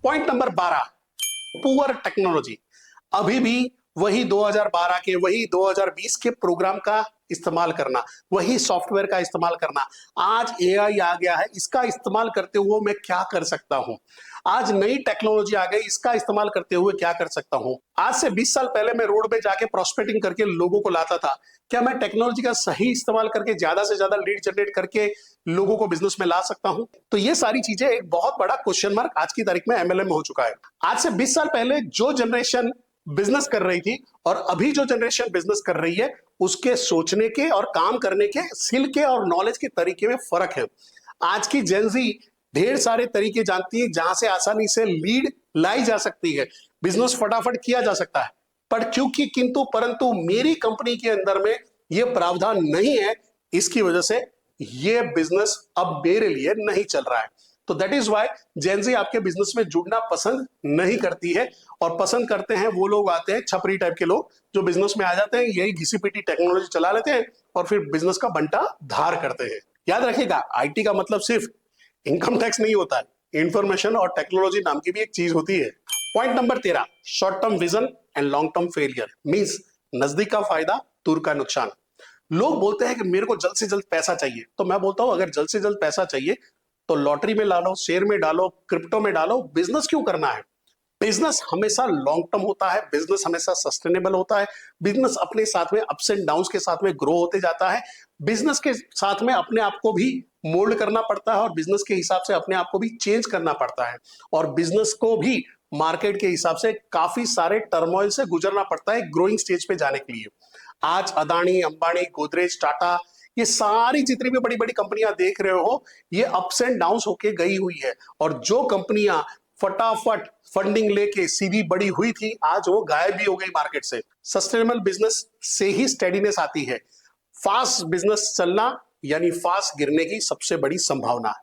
Point number 12, poor technology. अभी भी वही 2012 के, वही 2020 के प्रोग्राम का इस्तेमाल करना, वही सॉफ्टवेयर का इस्तेमाल करना। आज एआई आ गया है, इसका इस्तेमाल करते हुए मैं क्या कर सकता हूं? आज नई टेक्नोलॉजी आ गई, इसका इस्तेमाल करते हुए क्या कर सकता हूं? आज से 20 साल पहले मैं रोड पे जाके प्रोस्पेक्टिंग करके लोगों को लाता था। क्या मैं टेक्नोलॉजी का सही इस्तेमाल करके ज्यादा से ज्यादा लीड जनरेट करके लोगों को बिजनेस में ला सकता हूं? तो ये सारी चीजें एक बहुत बड़ा क्वेश्चन मार्क आज की तारीख में एमएलए में हो चुका है। आज से 20 साल पहले जो जनरेशन बिजनेस कर रही थी और अभी जो जनरेशन बिजनेस कर रही है, उसके सोचने के और काम करने के स्किल के और नॉलेज के तरीके में फर्क है। आज की जेनजी ढेर सारे तरीके जानती है जहां से आसानी से लीड लाई जा सकती है, बिजनेस फटाफट किया जा सकता है। पर क्योंकि किंतु परंतु मेरी कंपनी के अंदर में यह प्रावधान नहीं है, इसकी वजह से ये बिजनेस अब मेरे लिए नहीं चल रहा है। तो दैट इज वाई जेनजी आपके बिजनेस में जुड़ना पसंद नहीं करती है, और पसंद करते हैं वो लोग आते हैं छपरी टाइप के लोग जो बिजनेस में आ जाते हैं, यही घिसी पिटी टेक्नोलॉजी चला लेते हैं और फिर बिजनेस का बंटा धार करते हैं। याद रखिएगा, आईटी का मतलब सिर्फ इनकम टैक्स नहीं होता है, इंफॉर्मेशन और टेक्नोलॉजी नाम की भी एक चीज होती है। Point number 13, short term vision and long term failure means नजदीक का फायदा दूर का नुकसान। लोग बोलते हैं कि मेरे को जल्द से जल्द पैसा चाहिए, तो मैं बोलता हूं अगर जल्द से जल्द पैसा चाहिए तो लॉटरी में डालो, शेयर में डालो, क्रिप्टो में डालो, बिजनेस क्यों करना है? बिजनेस हमेशा लॉन्ग टर्म होता है, बिजनेस हमेशा सस्टेनेबल होता है, बिजनेस अपने साथ में अप्स एंड डाउन्स के साथ में ग्रो होते जाता है, बिजनेस के साथ में अपने आप को भी मोल्ड करना पड़ता है और बिजनेस के हिसाब से अपने आप को भी चेंज करना पड़ता है, और बिजनेस को भी मार्केट के हिसाब से काफी सारे टर्मोइल से गुजरना पड़ता है ग्रोइंग स्टेज पे जाने के लिए। आज अदानी, अंबानी, गोदरेज, टाटा, ये सारी जितनी भी बड़ी बड़ी कंपनियां देख रहे हो, ये अप्स एंड डाउन्स होके गई हुई है, और जो कंपनियां फटाफट फंडिंग लेके सीधी बड़ी हुई थी, आज वो गायब भी हो गई मार्केट से। सस्टेनेबल बिजनेस से ही स्टेडीनेस आती है। फास्ट बिजनेस चलना यानी फास्ट गिरने की सबसे बड़ी संभावना है।